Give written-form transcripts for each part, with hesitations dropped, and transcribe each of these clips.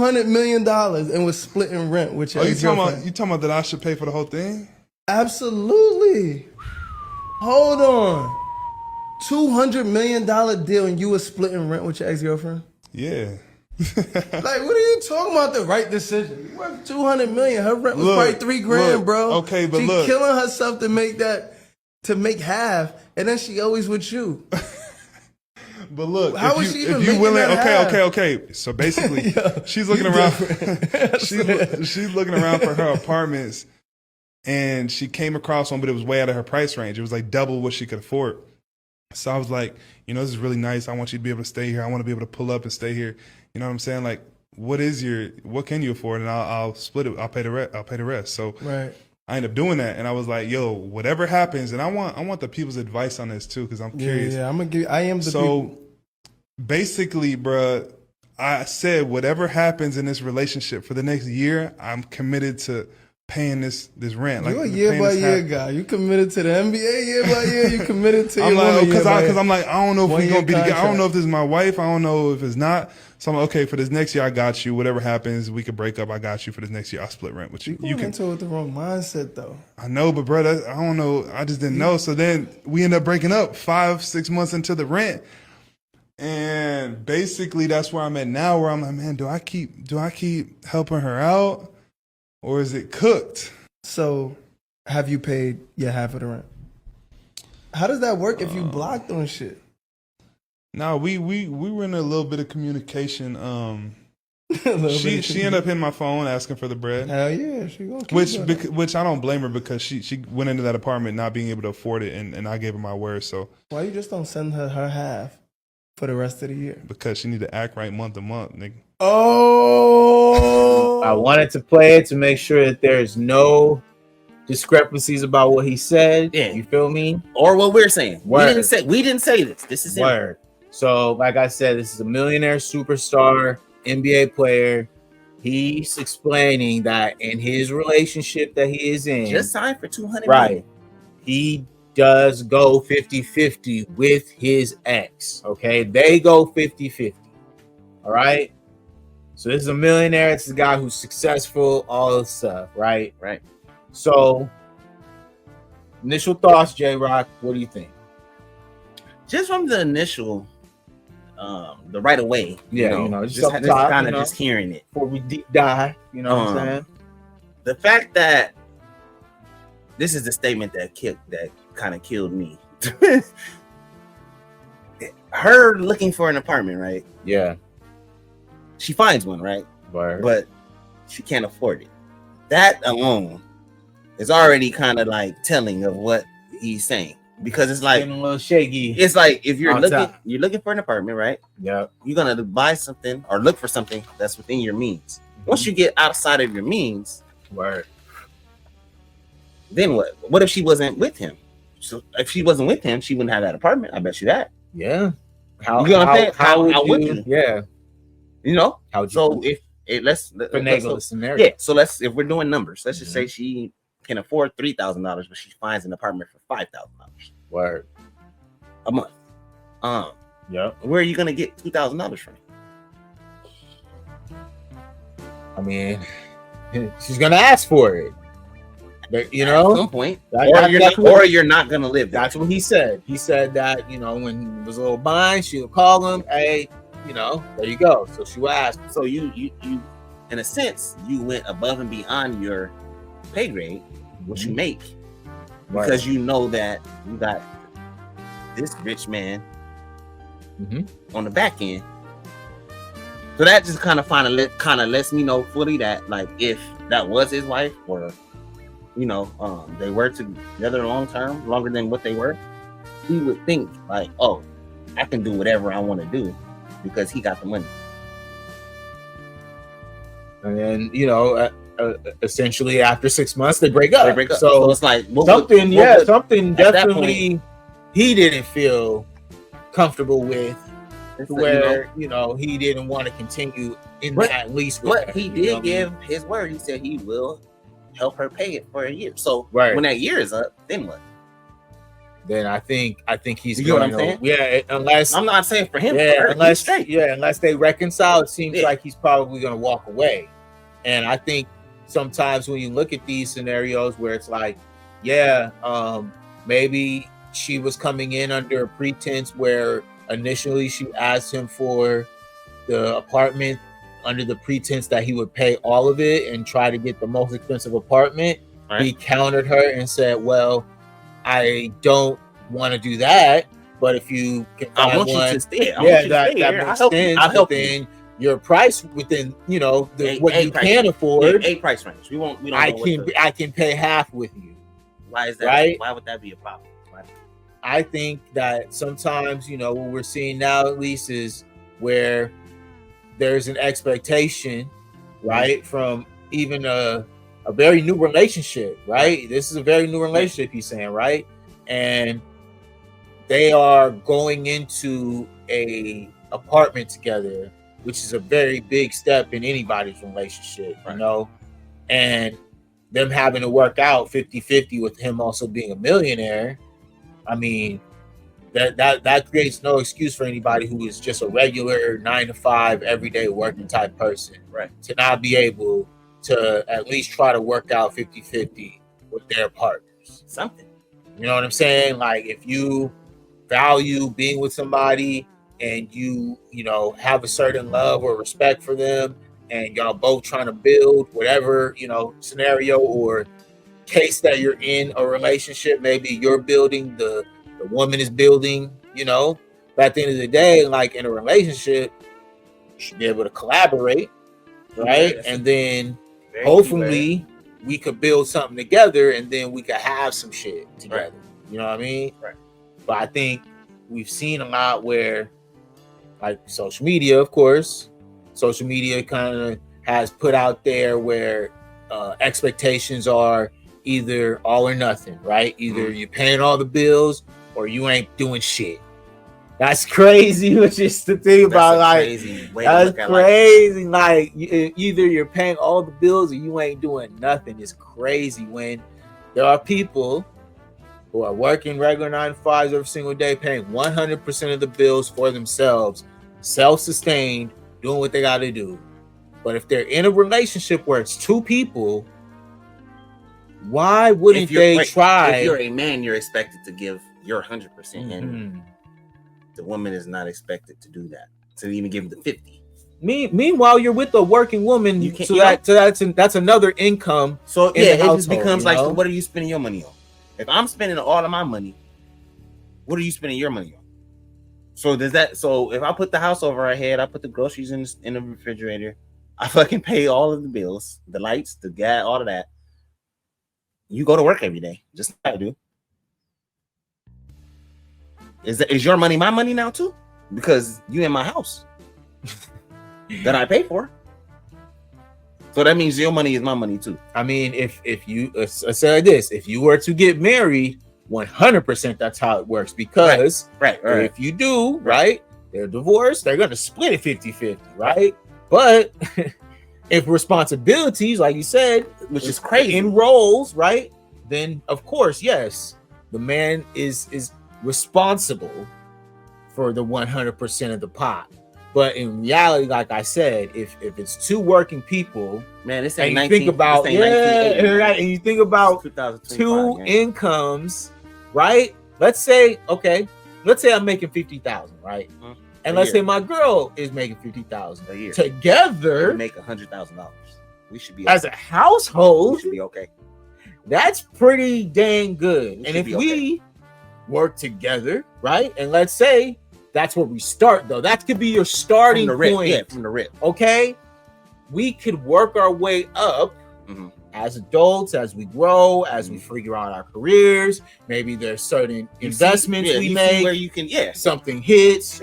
$200 million and was splitting rent with your ex-girlfriend. You talking about that I should pay for the whole thing? Absolutely. Hold on. $200 million deal and you were splitting rent with your ex-girlfriend? Yeah. Like, what are you talking about? The right decision. You worth $200 million. Her rent was probably $3,000, bro. Okay, but she look, killing herself to make half, and then she always with you. But look, how was she even making that half? Okay. So basically, she's looking around. she's looking around for her apartments, and she came across one, but it was way out of her price range. It was like double what she could afford. So I was like, this is really nice. I want you to be able to stay here. I want to be able to pull up and stay here. You know what I'm saying? Like, what can you afford? And I'll split it. I'll pay the rest. So right. I ended up doing that, and I was like, yo, whatever happens, and I want the people's advice on this too, because I'm curious. Yeah, I am the people. Basically, bruh, I said whatever happens in this relationship for the next year, I'm committed to paying this rent. You're a year-by-year guy. You committed to the NBA year-by-year. You committed to your woman because I'm like, I don't know if we're going to be together. I don't know if this is my wife. I don't know if it's not. So I'm like, okay, for this next year, I got you. Whatever happens, we could break up. I got you for this next year. I'll split rent with you. You went into it with the wrong mindset, though. I know, but brother, I don't know. I just didn't know. So then we end up breaking up 5-6 months into the rent. And basically that's where I'm at now, where I'm like, man, do I keep helping her out, or is it cooked? So have you paid your half of the rent? How does that work if you blocked on shit? No, we were in a little bit of communication. She ended up hitting my phone asking for the bread. Hell yeah, she gonna keep which I don't blame her, because she went into that apartment not being able to afford it, and I gave her my word. So why you just don't send her half for the rest of the year? Because she need to act right month to month, nigga. Oh, I wanted to play it to make sure that there's no discrepancies about what he said. Yeah, you feel me? Or what we're saying. Word. We didn't say this. This is word. So, like I said, this is a millionaire superstar NBA player. He's explaining that in his relationship that he is in, just signed for $200 right million. He does go 50-50 with his ex. Okay, they go 50-50. All right. So this is a millionaire. It's a guy who's successful, all this stuff, right? Right. So, initial thoughts, J-Rock, what do you think? Just from the initial, the right away, just kind of just hearing it before we deep dive, you know what I'm saying? The fact that this is the statement that kind of killed me. Her looking for an apartment, right? Yeah. She finds one, right? Word. But she can't afford it. That alone is already kind of like telling of what he's saying, because it's like getting a little shaky. It's like if you're looking for an apartment, right? Yeah. You're gonna buy something or look for something that's within your means. Once you get outside of your means, word. Then what? What if she wasn't with him? So if she wasn't with him, she wouldn't have that apartment. I bet you that. Yeah. How would you? Yeah. How would you? So let's finagle the scenario. Yeah. So if we're doing numbers, let's just say she can afford $3,000, but she finds an apartment for $5,000. Word. A month. Yep. Where are you gonna get $2,000 from? I mean, she's gonna ask for it. But, at some point, you're not gonna live there. That's what he said. He said that when he was a little behind, she'll call him. Hey, there you go. So she will ask. So you in a sense, you went above and beyond your pay grade, what you make, because you know that you got this rich man on the back end. So that just kind of lets me know fully that, like, if that was his wife, or they were together longer than what they were, he would think like, oh, I can do whatever I want to do because he got the money. And then essentially after 6 months they break up. So it's like something definitely he didn't feel comfortable with, where he didn't want to continue in that lease with her. But he did give his word. He said he will help her pay it for a year. So when that year is up, then what? then I think he's You get what going I'm saying? yeah, unless I'm not saying for him. yeah, for her, he's straight. unless they reconcile, it seems Yeah. like he's probably going to walk away. And I think sometimes when you look at these scenarios where it's like, yeah, maybe she was coming in under a pretense where initially she asked him for the apartment under the pretense that he would pay all of it and try to get the most expensive apartment. Right. He countered her and said, well, I don't want to do that, but if you can find I want one, you to stay. I yeah, want you to that stay here. makes I'll help you. sense. I'll But help you. then your price within, you know, what A you price can range. afford, A price range. We don't know I what can pay half with you. why is that? Right? Why would that be a problem? Why? I think that sometimes, you know, what we're seeing now at least is where there's an expectation, right, from even a very new relationship, right? This is a very new relationship, he's saying, right? And they are going into a apartment together, which is a very big step in anybody's relationship, you know? And them having to work out 50-50 with him also being a millionaire, I mean, that creates no excuse for anybody who is just a regular 9-to-5 everyday working type person, Right, to not be able to at least try to work out 50-50 with their partners. something. You know what I'm saying? Like, if you value being with somebody and you know, have a certain love or respect for them, and y'all both trying to build whatever, you know, scenario or case that you're in a relationship, maybe you're building, the woman is building, you know, but at the end of the day, like in a relationship, you should be able to collaborate, right? Yeah, and then very hopefully we could build something together, and then we could have some shit together. Right. You know what I mean? Right. But I think we've seen a lot where, like, social media, of course, social media kind of has put out there where expectations are either all or nothing, right? Either you're paying all the bills or you ain't doing shit. That's crazy, which is the thing about, like, that's crazy. Like, either you're paying all the bills or you ain't doing nothing. It's crazy when there are people who are working regular 9-to-5s every single day, paying 100% of the bills for themselves, self-sustained, doing what they got to do. But if they're in a relationship where it's two people, why wouldn't they try? If you're a man, you're expected to give your 100%, and the woman is not expected to do that, to even give the 50. Meanwhile, you're with a working woman, You can't, so that's another income. So yeah, it just becomes like, so what are you spending your money on? If I'm spending all of my money, what are you spending your money on? So does that? So if I put the house over our head, I put the groceries in the refrigerator, I fucking pay all of the bills, the lights, the gas, all of that. You go to work every day, just like I do. Is your money my money now too? Because you in my house that I pay for. So that means your money is my money too. I mean, if you say this, if you were to get married, 100% that's how it works. Because right. If you do, right, they're divorced, they're gonna split it 50-50, right? But if responsibilities, like you said, which is crazy, in roles, right, then of course, yes, the man is responsible for the 100% of the pot. But in reality, like I said, if it's two working people, man, this and ain't you think about and you think about two incomes, right? Let's say I'm making 50,000, right? And let's say my girl is making 50,000 a year. Together, we make $100,000. We should be as a household. We should be okay. That's pretty dang good. And if we work together, right? And let's say that's where we start, though. That could be your starting point. Yeah, from the rip. Okay, we could work our way up as adults, as we grow, as we figure out our careers. Maybe there's certain investments we make where you can, something hits.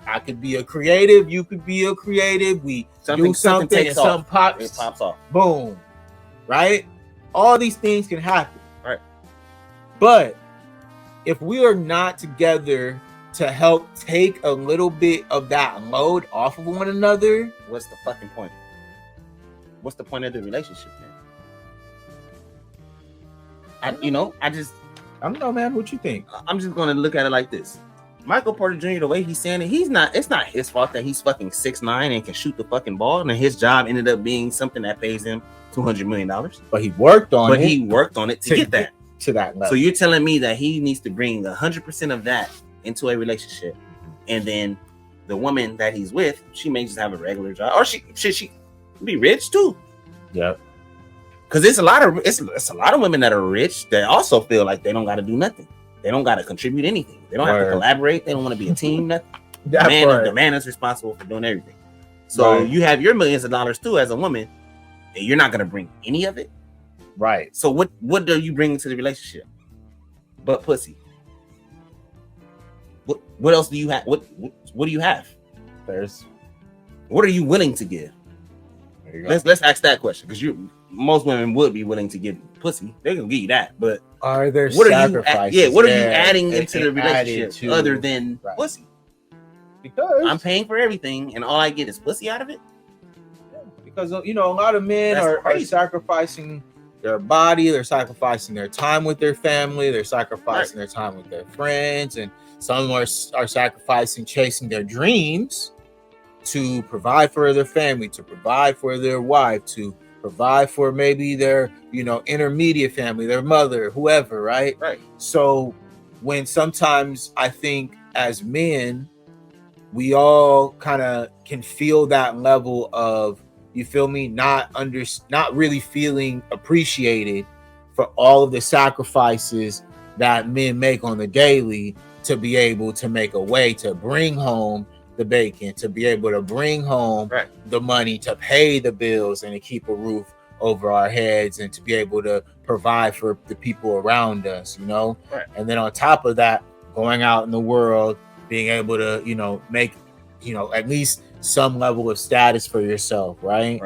I could be a creative. You could be a creative. We do something and something pops. It pops off. Boom. Right? All these things can happen. Right. But if we are not together to help take a little bit of that load off of one another, what's the fucking point? What's the point of the relationship then? I don't know, man. What you think? I'm just gonna look at it like this. Michael Porter Jr., the way he's saying it, it's not his fault that he's fucking 6'9" and can shoot the fucking ball, and his job ended up being something that pays him $200 million. But he worked on it. But he worked on it to get that. To that level. So you're telling me that he needs to bring 100% of that into a relationship, and then the woman that he's with, she may just have a regular job, or she be rich too. Yep. Because it's a lot of women that are rich that also feel like they don't got to do nothing. They don't got to contribute anything. They don't have to collaborate. They don't want to be a team. Nothing. The man is responsible for doing everything. So you have your millions of dollars too as a woman, and you're not going to bring any of it. Right. So what do you bring into the relationship? But pussy. What else do you have? What do you have? What are you willing to give? Let's ask that question, because most women would be willing to give pussy. They're gonna give you that, but are there what sacrifices? What are you adding into the relationship other than pussy? Because I'm paying for everything, and all I get is pussy out of it. Because a lot of men are sacrificing their body, they're sacrificing their time with their family, they're sacrificing their time with their friends, and some are sacrificing chasing their dreams to provide for their family, to provide for their wife, to provide for maybe their intermediate family, their mother, whoever, right? So when sometimes I think as men, we all kind of can feel that level of, you feel me, not really feeling appreciated for all of the sacrifices that men make on the daily to be able to make a way to bring home the bacon, to be able to bring home the money to pay the bills and to keep a roof over our heads and to be able to provide for the people around us, And then on top of that, going out in the world, being able to, make, at least some level of status for yourself, right?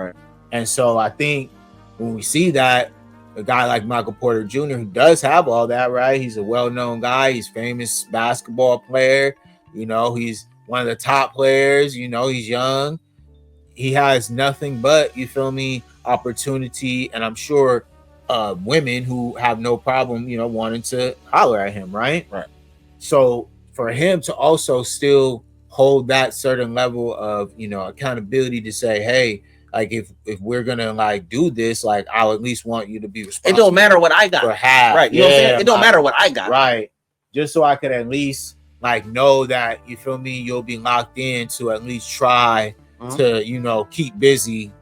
And so I think when we see that, a guy like Michael Porter Jr., who does have all that, right? He's a well-known guy. He's a famous basketball player. He's one of the top players. He's young. He has nothing but, you feel me, opportunity. And I'm sure women who have no problem, wanting to holler at him, right? So for him to also still hold that certain level of, accountability to say, hey, like if we're gonna do this, I'll at least want you to be responsible. It don't matter what I got. For half. Right. You know what I'm saying? It don't matter what I got. Right. Just so I could at least know that, you feel me, you'll be locked in to at least try to, keep busy,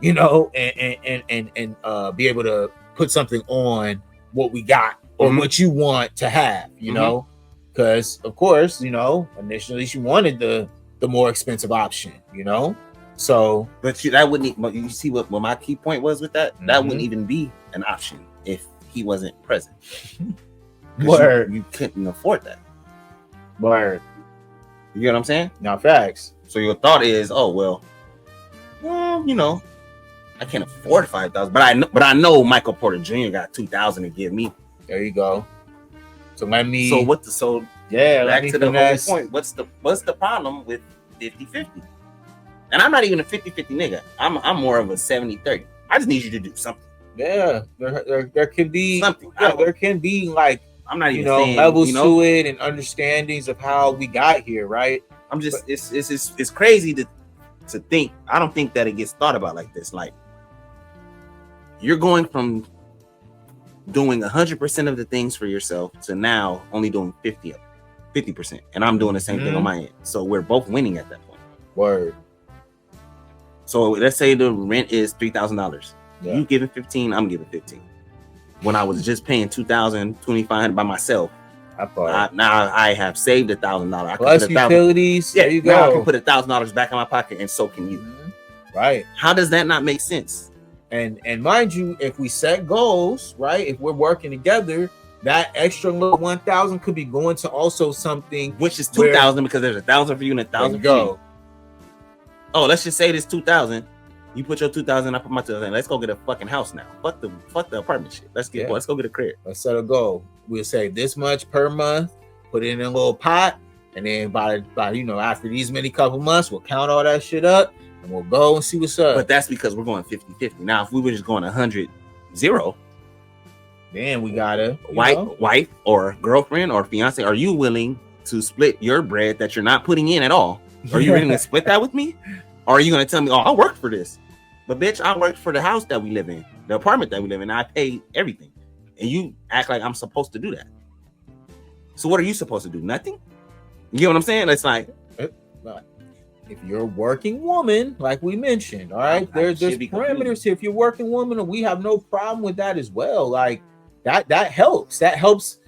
and be able to put something on what we got or what you want to have, know? Because of course, initially she wanted the more expensive option, So, but that wouldn't. You see what my key point was with that? That wouldn't even be an option if he wasn't present. You couldn't afford that. Word. You get what I'm saying? Now, facts. So your thought is, oh well, I can't afford 5,000, but I know Michael Porter Jr. got 2,000 to give me. There you go. So let me. Back to the whole point. What's the problem with 50-50? And I'm not even a 50-50 nigga. I'm more of a 70-30. I just need you to do something. Yeah, there can be something. Yeah, there can be I'm not even saying, levels to it and understandings of how we got here, right? I'm just it's crazy to think. I don't think that it gets thought about like this. Like, you're going from doing 100% of the things for yourself to now only doing 50%, and I'm doing the same thing on my end. So we're both winning at that point. Word. So let's say the rent is $3,000. Yeah. You giving 15, I'm giving 15. When I was just paying $2,000, $2,500 by myself, now I have saved $1,000. Plus utilities. There you go. Now I can put $1,000 back in my pocket, and so can you. Right. How does that not make sense? And mind you, if we set goals, right? If we're working together, that extra little 1,000 could be going to also something, which is 2,000, because there's 1,000 for you and 1,000 for me. Oh, let's just say this 2,000. You put your 2,000, I put my 2,000. Let's go get a fucking house now. Fuck the apartment shit. Let's go get a crib. Let's set a goal. We'll save this much per month, put it in a little pot, and then by after these many couple months, we'll count all that shit up and we'll go and see what's up. But that's because we're going 50-50. Now, if we were just going 100-0, Then we gotta wife or girlfriend or fiance, are you willing to split your bread that you're not putting in at all? Are you ready to split that with me? Or are you gonna tell me, oh, I worked for this? But bitch, I worked for the house that we live in, the apartment that we live in. I paid everything. And you act like I'm supposed to do that. So what are you supposed to do? Nothing? You get what I'm saying? It's like, if you're a working woman, like we mentioned, all right, there's parameters here. If you're a working woman, and we have no problem with that as well. Like that helps. That helps.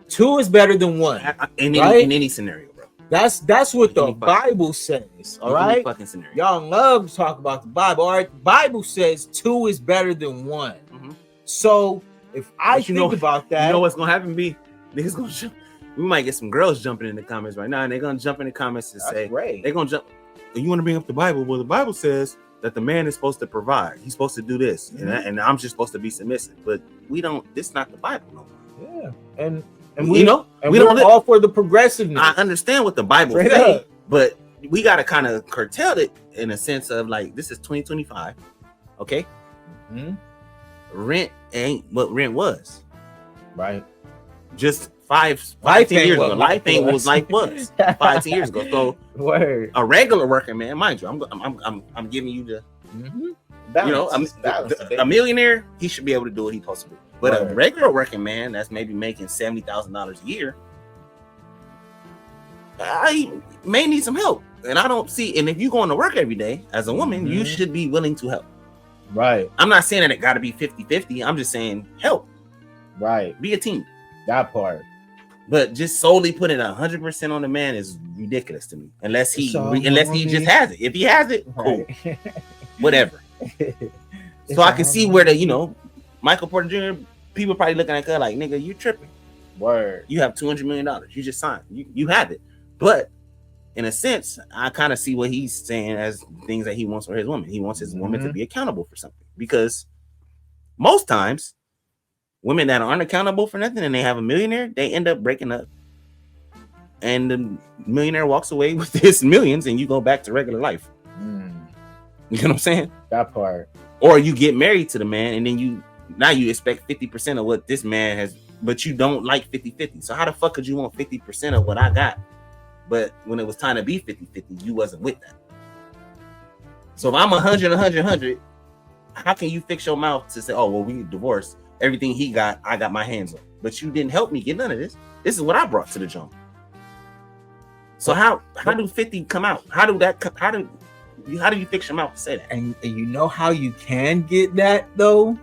2 is better than 1. In any scenario, bro. That's what the Bible says. All right. Fucking scenario. Y'all love to talk about the Bible. All right. The Bible says 2 is better than 1. Mm-hmm. So if I think about that, you know what's gonna happen? Niggas gonna jump. We might get some girls jumping in the comments right now, and they're gonna jump in the comments and say, they're gonna jump. You want to bring up the Bible? Well, the Bible says that the man is supposed to provide. He's supposed to do this, and I'm just supposed to be submissive. But we don't. This is not the Bible no more. Yeah, and we don't all for the progressiveness. I understand what the Bible says, but we gotta kind of curtail it in a sense of like, this is 2025, okay? Mm-hmm. Rent ain't what rent was, right? Just 10 years ago. Life ain't what life was 5-10 years ago. So a regular working man, mind you, I'm giving you the balance, a millionaire, he should be able to do what he's supposed to do. But a regular working man that's maybe making $70,000 a year, I may need some help. And I don't see, and if you're going to work every day as a woman, you should be willing to help. Right. I'm not saying that it got to be 50-50. I'm just saying help. Right. Be a team. That part. But just solely putting 100% on the man is ridiculous to me. Unless he just has it. If he has it, cool. Whatever. So I can see where Michael Porter Jr., people probably looking at her like, nigga, you tripping. Word. You have $200 million. You just signed. You have it. But in a sense, I kind of see what he's saying as things that he wants for his woman. He wants his woman to be accountable for something. Because most times, women that aren't accountable for nothing and they have a millionaire, they end up breaking up. And the millionaire walks away with his millions and you go back to regular life. You know what I'm saying? That part. Or you get married to the man and then you expect 50% of what this man has, but you don't like 50-50. So how the fuck could you want 50% of what I got? But when it was time to be 50-50, you wasn't with that. So if I'm 100, how can you fix your mouth to say, oh, well, we divorced. Everything he got, I got my hands on. But you didn't help me get none of this. This is what I brought to the joint. So how do 50 come out? How do you fix your mouth to say that? And you know how you can get that though?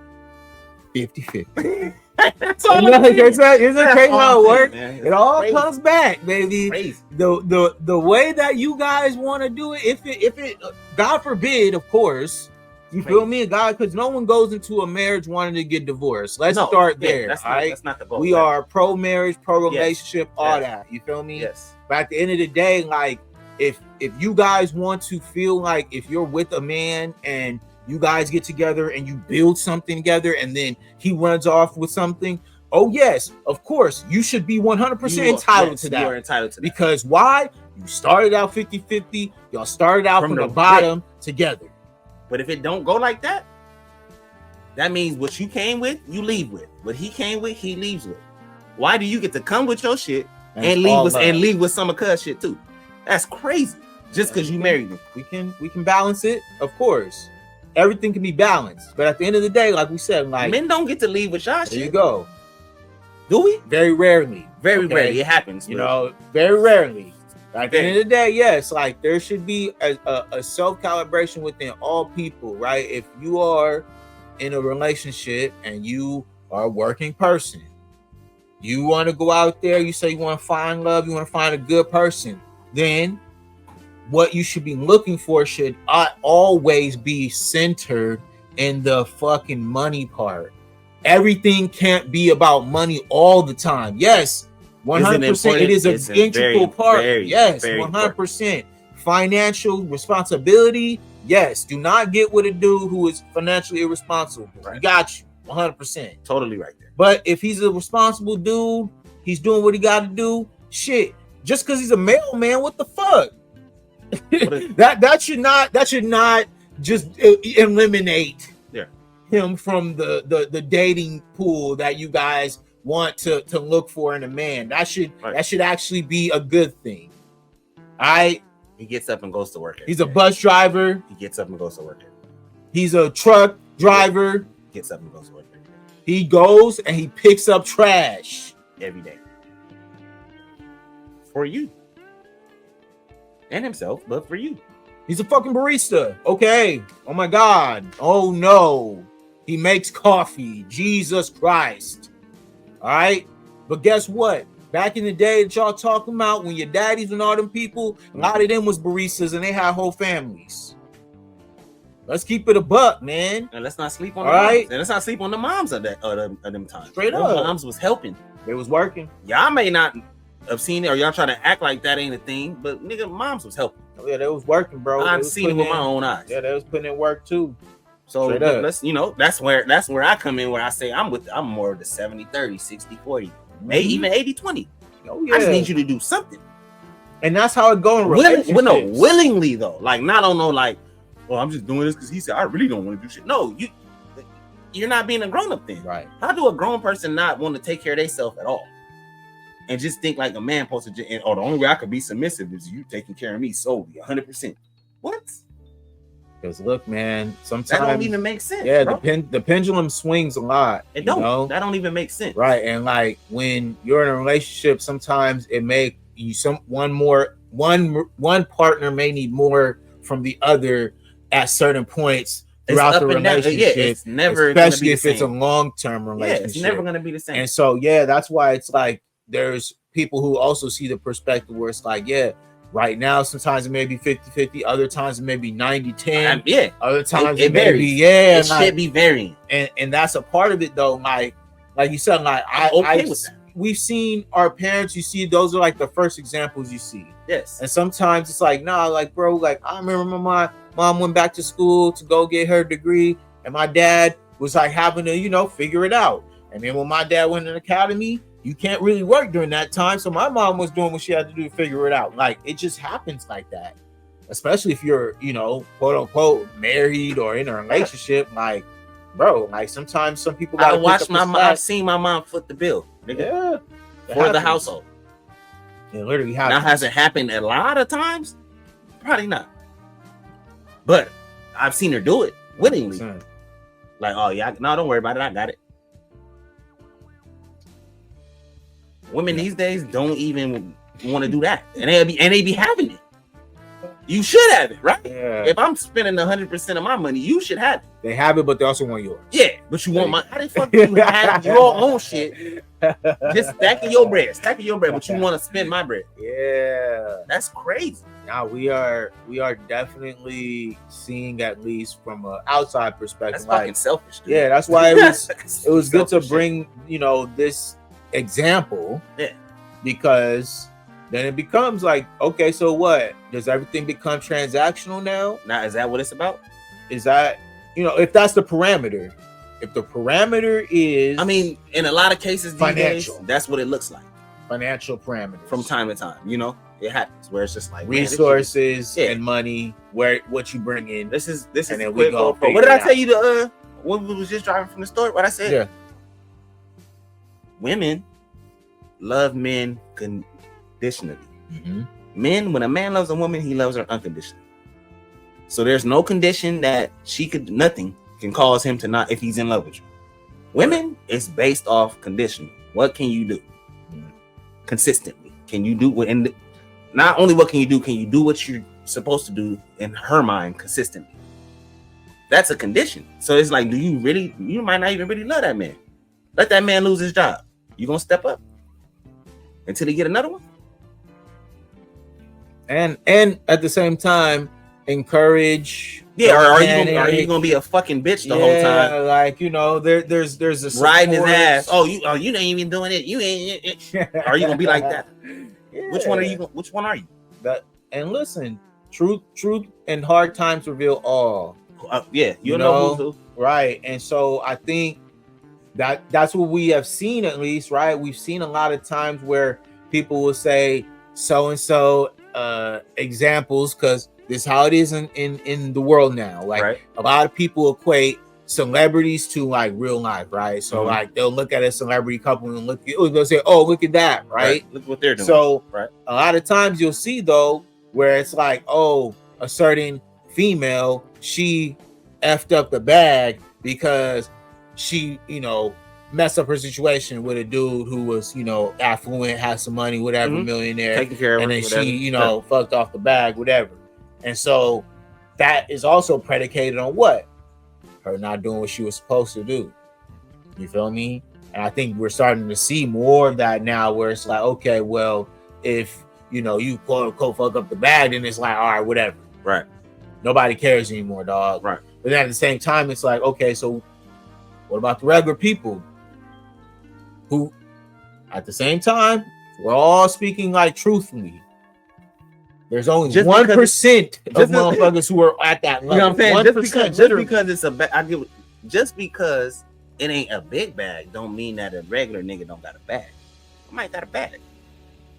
50-50. That's all. It's crazy how it works. It all comes back, baby. Crazy. The way that you guys want to do it, if it God forbid, of course, you feel me, God, because no one goes into a marriage wanting to get divorced. Let's start there. That's not the goal. We are pro marriage, pro relationship, all that. You feel me? Yes. But at the end of the day, like if you guys want to feel like if you're with a man and you guys get together and you build something together and then he runs off with something, oh yes, of course, you should be 100% entitled to that. You are entitled to that. Because why? You started out 50-50. Y'all started out from the bottom together. But if it don't go like that, that means what you came with, you leave with. What he came with, he leaves with. Why do you get to come with your shit and leave with some of cuz shit too? That's crazy. Just because you married me. We can balance it, of course. Everything can be balanced. But at the end of the day, like we said, like men don't get to leave with y'all shit. There you go. Do we? Very rarely. Very rarely. It happens. You know, very rarely. At the end of the day, yes, like there should be a self-calibration within all people, right? If you are in a relationship and you are a working person, you want to go out there, you say you want to find love, you want to find a good person, then what you should be looking for should always be centered in the fucking money part. Everything can't be about money all the time. Yes, 100%. It is an integral part. Yes, 100%. Financial responsibility. Yes, do not get with a dude who is financially irresponsible. Right. We got you 100%. Totally right there. But if he's a responsible dude, he's doing what he got to do. Shit, just because he's a mailman, what the fuck? that should not just eliminate him from the dating pool that you guys want to look for in a man. That should actually be a good thing. He gets up and goes to work. He's a bus driver. He gets up and goes to work. He's a truck driver. Gets up and goes to work every day. He goes and he picks up trash Every day. For you. And himself, but for you. He's a fucking barista. Okay. Oh my God. Oh no. He makes coffee. Jesus Christ. All right. But guess what? Back in the day that y'all talking about, when your daddies and all them people, a lot of them was baristas and they had whole families. Let's keep it a buck, man. And let's not sleep on all the right. moms. And let's not sleep on the moms of them times. Straight up. Moms was helping. They was working. Y'all may not have seen it, or y'all try to act like that ain't a thing, but nigga, moms was helping. Oh, yeah, they was working, bro. I've seen it with my own eyes. Yeah, they was putting in work too. So let's, that's where I come in, where I say I'm more of the 70-30, 60-40, maybe even 80-20. Oh, yeah. I just need you to do something. And that's how it goes in relationships. Willingly though. Like, not on no like, well, I'm just doing this because he said I really don't want to do shit. No, you're not being a grown-up then. Right. How do a grown person not want to take care of themselves at all? And just think like a man supposed to, the only way I could be submissive is you taking care of me solely, 100%. What? Because look, man, sometimes that don't even make sense. Yeah, bro. the pendulum swings a lot. It don't. That don't even make sense. Right. And like when you're in a relationship, sometimes it may you one partner may need more from the other at certain points throughout the relationship. Yeah, it's never, especially if it's a long-term relationship. Yeah, it's never gonna be the same. And so that's why it's like there's people who also see the perspective where it's like, right now, sometimes it may be 50-50, other times it may be 90-10. Other times it may be, it should be varying. And that's a part of it though. Like you said, like we've seen our parents, you see, those are like the first examples you see. Yes. And sometimes it's like, nah, like bro, like I remember my mom went back to school to go get her degree, and my dad was like having to, figure it out. And then when my dad went to the academy, you can't really work during that time. So my mom was doing what she had to do to figure it out. Like, it just happens like that. Especially if you're, quote unquote, married or in a relationship. Like, bro, like sometimes some people gotta watch my mom. I've seen my mom foot the bill, nigga, for the household. It literally happens. Now, has it happened a lot of times? Probably not. But I've seen her do it willingly. 100%. Like, oh yeah, no, don't worry about it. I got it. Women these days don't even want to do that, and they be having it. You should have it, right? Yeah. If I'm spending 100% of my money, you should have it. They have it, but they also want yours. Yeah, but you want my. How the fuck do you have your own shit? Just stacking your bread, but you want to spend my bread? Yeah, that's crazy. Now we are definitely seeing, at least from an outside perspective, that's fucking selfish, dude. Yeah, that's why it was good to bring this example, because then it becomes like, okay, so what, does everything become transactional now? Is that what it's about? Is that, if that's the parameter, if the parameter is, I mean, in a lot of cases these financial days, that's what it looks like. Financial parameters from time to time, it happens where it's just like resources and money, what you bring in. This is and then we go. What did I tell you? When we was just driving from the store, what I said? Yeah. Women love men conditionally. Mm-hmm. Men, when a man loves a woman, he loves her unconditionally. So there's no condition that nothing can cause him to not, if he's in love with you. Women, it's based off conditional. What can you do? Consistently. Can you do what? And not only what can you do what you're supposed to do in her mind consistently. That's a condition. So it's like, you might not even really love that man. Let that man lose his job. You gonna step up until he get another one? And at the same time, encourage. Yeah, or are you gonna be a fucking bitch the whole time? Like, there's a riding his ass. Oh, you ain't even doing it. You ain't. Are you gonna be like that? Yeah. Which one are you? And listen, truth and hard times reveal all. You know who's who. Right. And so I think that's what we have seen, at least, right? We've seen a lot of times where people will say so and so examples, because this is how it is in the world now. Like, a lot of people equate celebrities to like real life, right? So Mhm. like they'll look at a celebrity couple and they'll say, "Oh, look at that," right? Look what they're doing. So right. a lot of times you'll see though where it's like, oh, a certain female, she effed up the bag because she, messed up her situation with a dude who was, affluent, had some money, whatever, Mhm. millionaire, Taking care of and her, then whatever. she, fucked off the bag, whatever. And so that is also predicated on what? Her not doing what she was supposed to do. You feel me? And I think we're starting to see more of that now where it's like, okay, well, if you quote unquote fuck up the bag, then it's like, all right, whatever. Right. Nobody cares anymore, dog. Right. But then at the same time, it's like, okay, so what about the regular people who, at the same time, we're all speaking like truthfully. There's only 1% of motherfuckers who are at that level. You know what I'm saying? 1%, Just because it's a bag, just because it ain't a big bag, don't mean that a regular nigga don't got a bag. I might got a bag.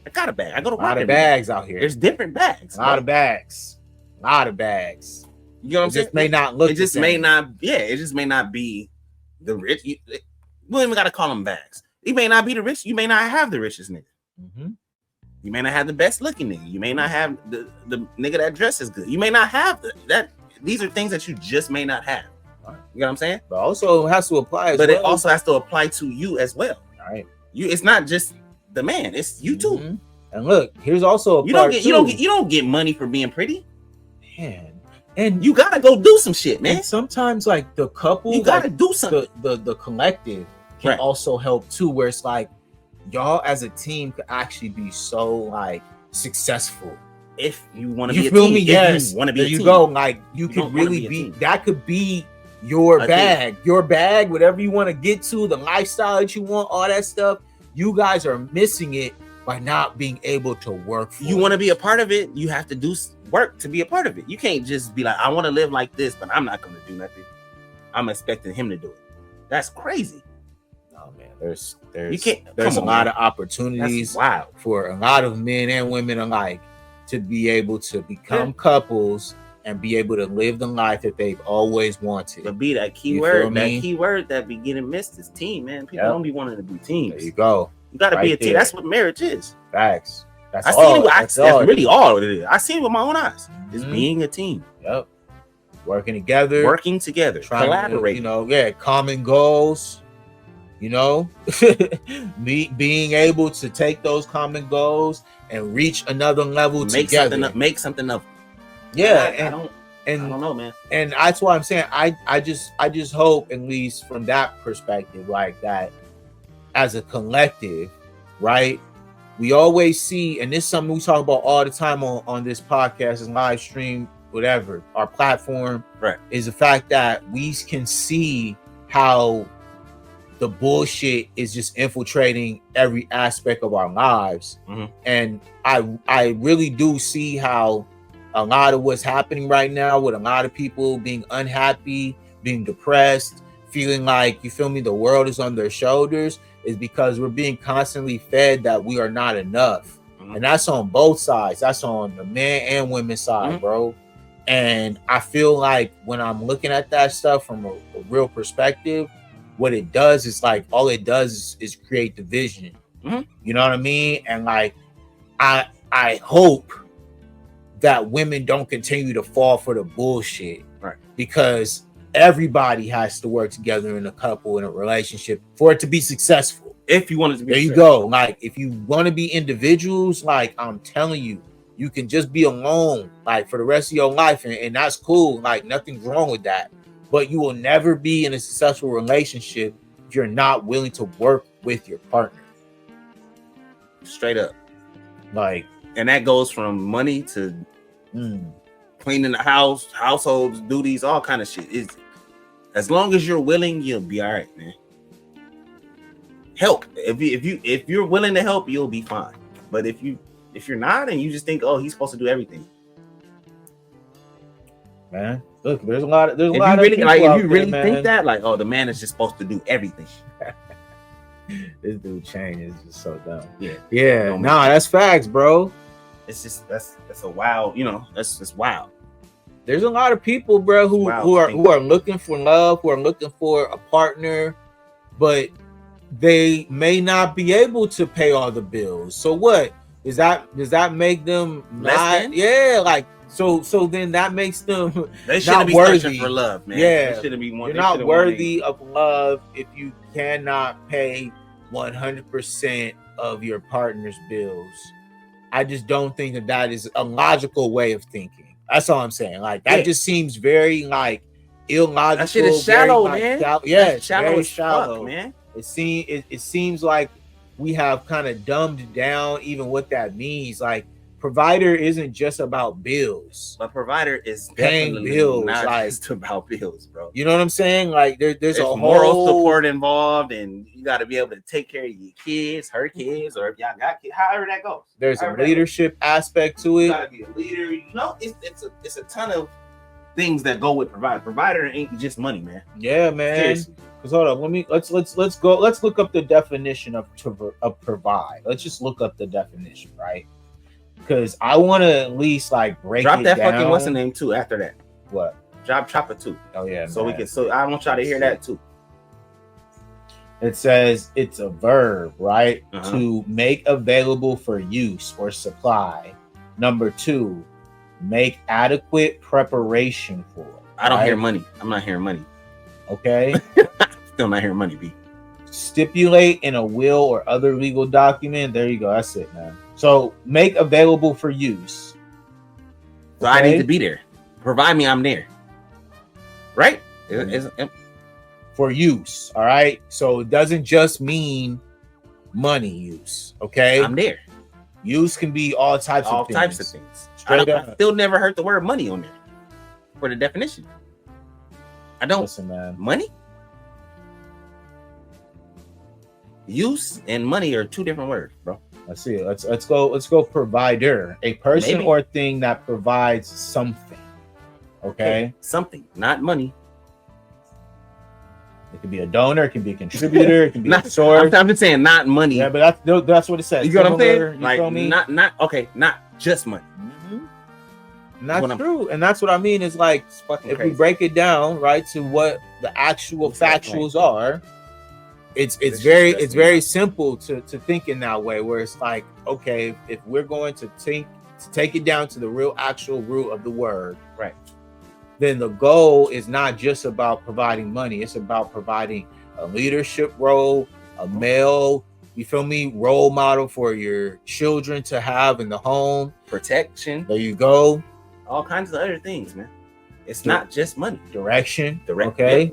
I got a bag. I go to a lot of bags out here. There's different bags. A lot of bags. A lot of bags. You know what I'm saying? It just may not look. It just may not. Yeah, it just may not be the rich. We don't even gotta call them bags. He may not be the rich. You may not have the richest nigga. Mm-hmm. You may not have the best looking nigga. You may not have the nigga that dresses good. You may not have that. These are things that you just may not have. You know what I'm saying? But also it has to apply. But it also has to apply to you as well. All right. It's not just the man. It's you too. Mm-hmm. And look, here's also a you don't get money for being pretty. Man. And you gotta go do some shit, man. And sometimes like the couple, you gotta do something. The collective can also help too, where it's like y'all as a team could actually be so like successful. If you want to be a feel team, me? Yes. You want to be. There you go. Like you could really be. That could be your bag, whatever you want to get to, the lifestyle that you want, all that stuff. You guys are missing it by not being able to work for you want to be a part of it, you have to do work to be a part of it. You can't just be like, I want to live like this, but I'm not going to do nothing. I'm expecting him to do it. That's crazy. Oh man, there's a lot of opportunities for a lot of men and women alike to be able to become couples and be able to live the life that they've always wanted. But be that key word, that be getting missed is team, man. People don't be wanting to be teams. There you go. You got to be a team. That's what marriage is. Facts. That's really all it is. I see it with my own eyes. It's being a team. Yep. Working together. Collaborating. Common goals. Being able to take those common goals and reach another level together. Make something of. Yeah, I don't know, man. And that's why I'm saying I just hope, at least from that perspective, like that as a collective, right? We always see, and this is something we talk about all the time on this podcast and live stream, whatever, our platform, right, is the fact that we can see how the bullshit is just infiltrating every aspect of our lives. Mm-hmm. And I really do see how a lot of what's happening right now with a lot of people being unhappy, being depressed, feeling like, you feel me, the world is on their shoulders, is because we're being constantly fed that we are not enough. Mm-hmm. And that's on both sides. That's on the man and women side, mm-hmm. bro. And I feel like when I'm looking at that stuff from a real perspective, what it does is like, all it does is create division. Mm-hmm. You know what I mean? And like, I hope that women don't continue to fall for the bullshit, right? Because everybody has to work together in a couple, in a relationship, for it to be successful. If you want it to be, there you go. Like, if you want to be individuals, like, I'm telling you, you can just be alone, like, for the rest of your life, and that's cool. Like, nothing's wrong with that. But you will never be in a successful relationship if you're not willing to work with your partner. Straight up. Like, and that goes from money to cleaning the house, households, duties, all kind of shit. As long as you're willing, you'll be all right, man. Help. If you're willing to help, you'll be fine. But if you're not, and you just think, oh, he's supposed to do everything, man. Look, there's a lot of if you really think that, like, oh, the man is just supposed to do everything. This dude Chain is just so dumb. Yeah. Nah, that's facts, bro. It's just that's a wild, that's just wild. There's a lot of people, bro, who are looking for love, who are looking for a partner, but they may not be able to pay all the bills. So what does that make them not? Yeah, like so then that makes them they shouldn't be searching for love, man. Yeah, they shouldn't be you're not worthy of love if you cannot pay 100% of your partner's bills. I just don't think that is a logical way of thinking. That's all I'm saying. Like that just seems very like illogical. That shit is shallow, very, man. Yeah, it's shallow very as shallow, fuck, man. It seems like we have kind of dumbed down even what that means. Like provider isn't just about bills. But provider is paying definitely bills, not like, just about bills, bro. You know what I'm saying? Like there's a moral support involved, and you got to be able to take care of your kids, her kids, or if y'all got kids, however that goes. There's a leadership aspect to it. You got to be a leader. You know, it's a ton of things that go with provider. Provider ain't just money, man. Yeah, man. Seriously. Because hold on, let's go. Let's look up the definition of provide. Let's just look up the definition, right? Because I want to at least like break drop it that down. Fucking what's the name too after that. What? Drop chopper too. Oh yeah. So man. we can. So I want y'all to hear that too. It says it's a verb, right? To make available for use or supply. Number 2, make adequate preparation for. I don't hear money. I'm not hearing money. Okay. Still not hearing money, B. Stipulate in a will or other legal document. There you go. That's it, man. So make available for use. So I need to be there. Provide me, I'm there. Right? For use. All right. So it doesn't just mean money use. Okay. I'm there. Use can be all types of things. Straight up. I still never heard the word money on there for the definition. I don't. Listen, man. Money? Use and money are 2 different words, bro. Let's see. Let's go. Provider, a person or thing that provides something. Okay, something, not money. It could be a donor. It can be a contributor. It can be a source. I'm just saying, not money. Yeah, but that's what it says. You know what I'm saying? Like, not just money. And that's true. And that's what I mean is like, if we break it down, right, to what the actual factuals are, it's very simple to think in that way, where it's like, okay, if we're going to take it down to the real actual root of the word, right, then the goal is not just about providing money. It's about providing a leadership role, a male, you feel me, role model for your children to have in the home. Protection. There you go. All kinds of other things, man. It's not just money. Direction. Okay.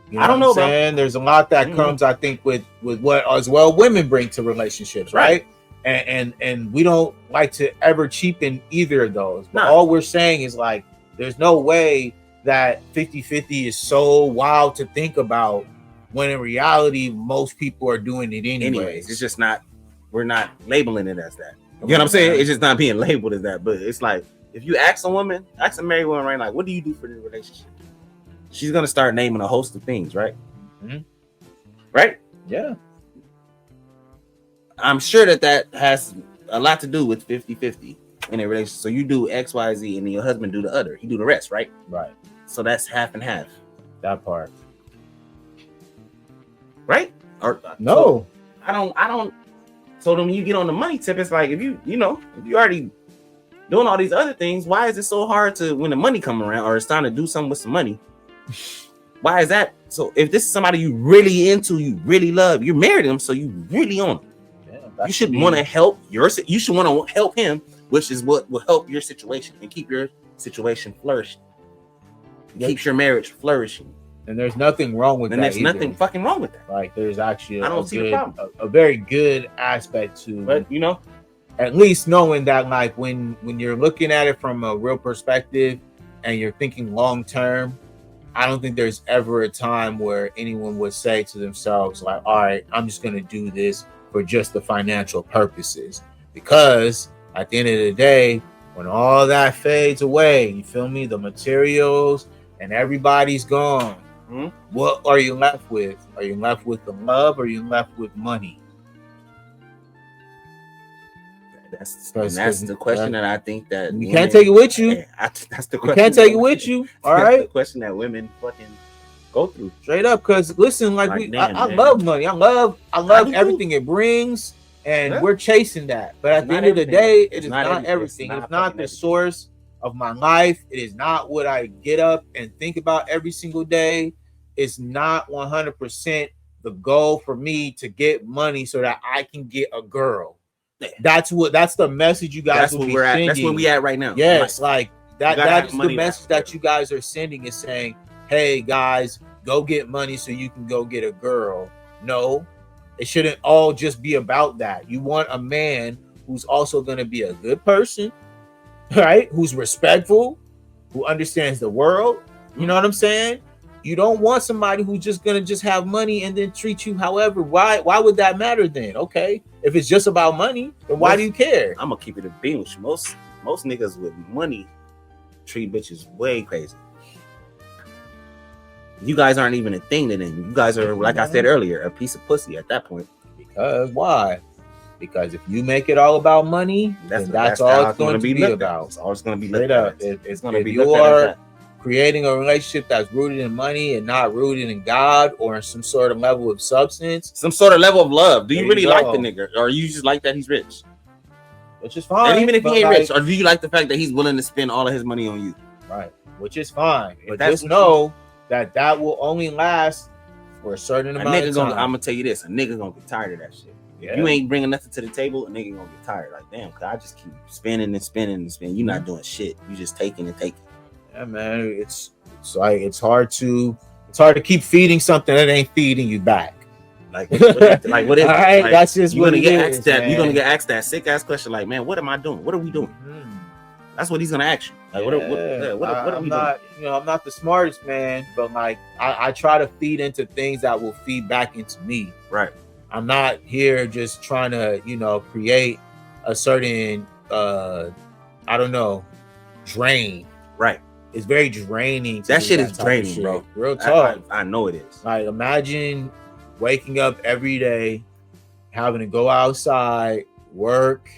You know I don't know, bro. There's a lot that comes, I think, with what as well women bring to relationships, right? And we don't like to ever cheapen either of those. But all we're saying is like, there's no way that 50-50 is so wild to think about when in reality, most people are doing it anyways. It's just not, we're not labeling it as that. You know what I'm saying? It's just not being labeled as that. But it's like, if you ask a married woman right now, what do you do for the relationship? She's going to start naming a host of things, right? Mm-hmm. Right? Yeah. I'm sure that has a lot to do with 50-50 in a relationship. So you do X, Y, Z, and then your husband do the other. He do the rest, right? Right. So that's half and half. That part. Right? Or no. So I don't. So then when you get on the money tip, it's like, if you already doing all these other things, why is it so hard to, when the money come around or it's time to do something with some money? Why is that? So if this is somebody you really into, you really love, you're married to him, so you really on him. Yeah, you should want to help you should want to help him, which is what will help your situation and keep your situation flourishing. Keeps your marriage flourishing. And there's nothing wrong with that. And there's nothing fucking wrong with that. Like there's actually I don't see the problem. A very good aspect to, but at least knowing that, like when you're looking at it from a real perspective and you're thinking long term, I don't think there's ever a time where anyone would say to themselves like, all right, I'm just going to do this for just the financial purposes. Because at the end of the day, when all that fades away, you feel me, the materials and everybody's gone, what are you left with? Are you left with the love, or are you left with money? That's the question that I think that you can't take it with you. Yeah, that's the You question. can't take it with you. All That's right. the question that women fucking go through Straight up, because listen, like I love money. I love everything it brings, and we're chasing that. But at the end of the day, it is not everything. It's not the source of my life. It is not what I get up and think about every single day. It's not 100% the goal for me to get money so that I can get a girl. That's the message you guys will be sending. That's where we at right now. Yes, like that's the message that you guys are sending, is saying, hey guys, go get money so you can go get a girl. No, it shouldn't all just be about that. You want a man who's also going to be a good person, right? Who's respectful, who understands the world. You know what I'm saying? You don't want somebody who's just gonna just have money and then treat you however. Why would that matter then? Okay, if it's just about money, then why do you care? I'm gonna keep it a beam with you. Most niggas with money treat bitches way crazy. You guys aren't even a thing to them. You guys are, like I said earlier, a piece of pussy at that point. Because why? Because if you make it all about money, that's all it's going to be about. It's all it's going to be straight up. It's going to be. You are creating a relationship that's rooted in money and not rooted in God or in some sort of level of substance, some sort of level of love. Do you really like the nigga, or you just like that he's rich? Which is fine. And even if he ain't rich, or do you like the fact that he's willing to spend all of his money on you? Right. Which is fine. But just know that will only last for a certain amount of time. I'm gonna tell you this: a nigga gonna get tired of that shit. Yeah. If you ain't bringing nothing to the table, a nigga gonna get tired. Like, damn, cause I just keep spending and spending and spending. You're not doing shit. You just taking and taking. Yeah, man. It's like it's hard to keep feeding something that ain't feeding you back. Like what is all right? Like, that's just what it is. You're gonna get asked that sick ass question. Like, man, what am I doing? What are we doing? Mm-hmm. That's what he's gonna ask you. Like, what are we doing? You know, I'm not the smartest man, but like I try to feed into things that will feed back into me. Right. I'm not here just trying to, create a certain drain. Right. It's very draining. That shit is draining, bro. Real talk. I know it is. Like, imagine waking up every day, having to go outside, work,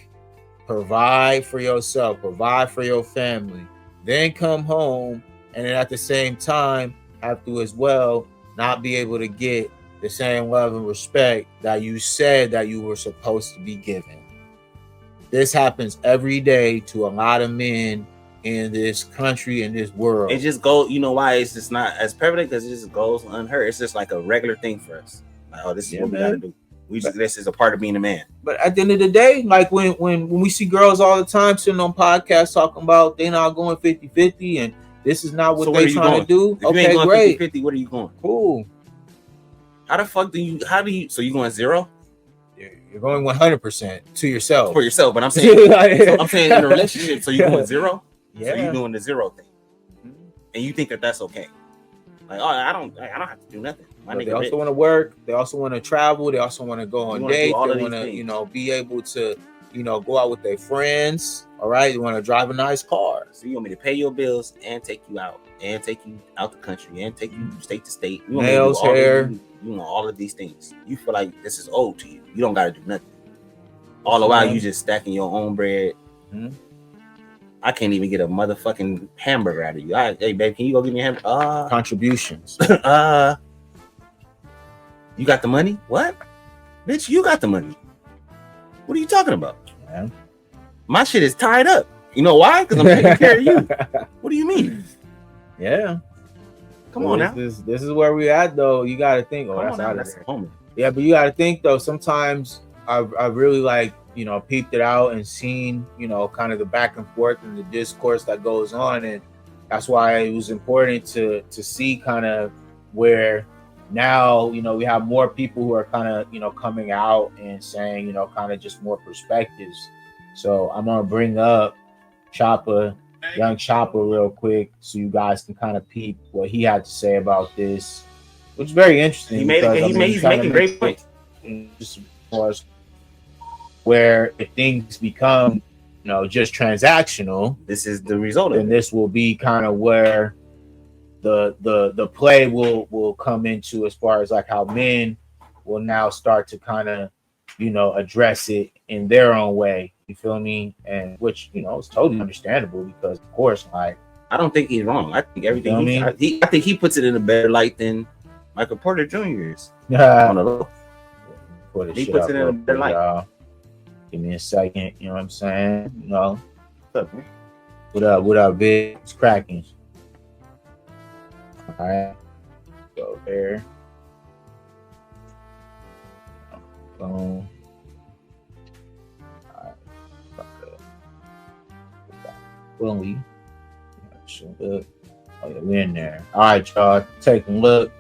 provide for yourself, provide for your family, then come home, and then at the same time have to as well not be able to get the same love and respect that you said that you were supposed to be given. This happens every day to a lot of men in this country, in this world. It just goes, you know why it's just not as prevalent? Because it just goes unheard. It's just like a regular thing for us. Like, oh, this is what we gotta do. This is a part of being a man. But at the end of the day, like when we see girls all the time sitting on podcasts talking about they not going 50-50 and this is not what they trying to do. If you ain't going 50-50, what are you going? Cool. How do you so you going 0? You're going 100% to yourself. For yourself, but I'm saying I'm saying in a relationship, so you going 0? Yeah. So you're doing the 0 thing. And you think that that's okay. Like, oh, I don't have to do nothing. They also want to work. They also want to travel. They also want to go on dates. They want to, be able to, go out with their friends. All right. They want to drive a nice car. So you want me to pay your bills and take you out the country and take you state to state. You want nails, hair. You want all of these things. You feel like this is owed to you. You don't got to do nothing. All the while you just stacking your own bread. Mm-hmm. I can't even get a motherfucking hamburger out of you. Hey, babe, can you go get me a hamburger? Contributions. You got the money? What? Bitch, you got the money. What are you talking about? Yeah. My shit is tied up. You know why? Because I'm taking care of you. What do you mean? Yeah. Come on now. This is where we at, though. You got to think. Oh, that's out of there. Yeah, but you got to think, though. Sometimes I really peeped it out and seen, kind of the back and forth and the discourse that goes on. And that's why it was important to see kind of where now, we have more people who are kind of, coming out and saying, kind of just more perspectives. So I'm going to bring up young Chopper real quick so you guys can kind of peep what he had to say about this, which is very interesting. He's making great points. Just where if things become, just transactional, this is the result of it. And this will be kind of where the play will come into, as far as like how men will now start to kind of address it in their own way. You feel me? And which, is totally understandable because, of course, like, I don't think he's wrong. I think everything You know what I think he puts it in a better light than Michael Porter Jr. is. yeah, He puts it in a better light. Y'all. Give me a second. You know what I'm saying? What's up, man? What up, big? It's cracking. All right, go there. Boom. All right. Boom. Oh yeah, we in there. All right, y'all. Taking a look.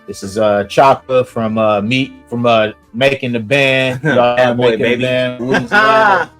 This is Chopper from Making the Band. Y'all Bad boy, Making the baby. Band.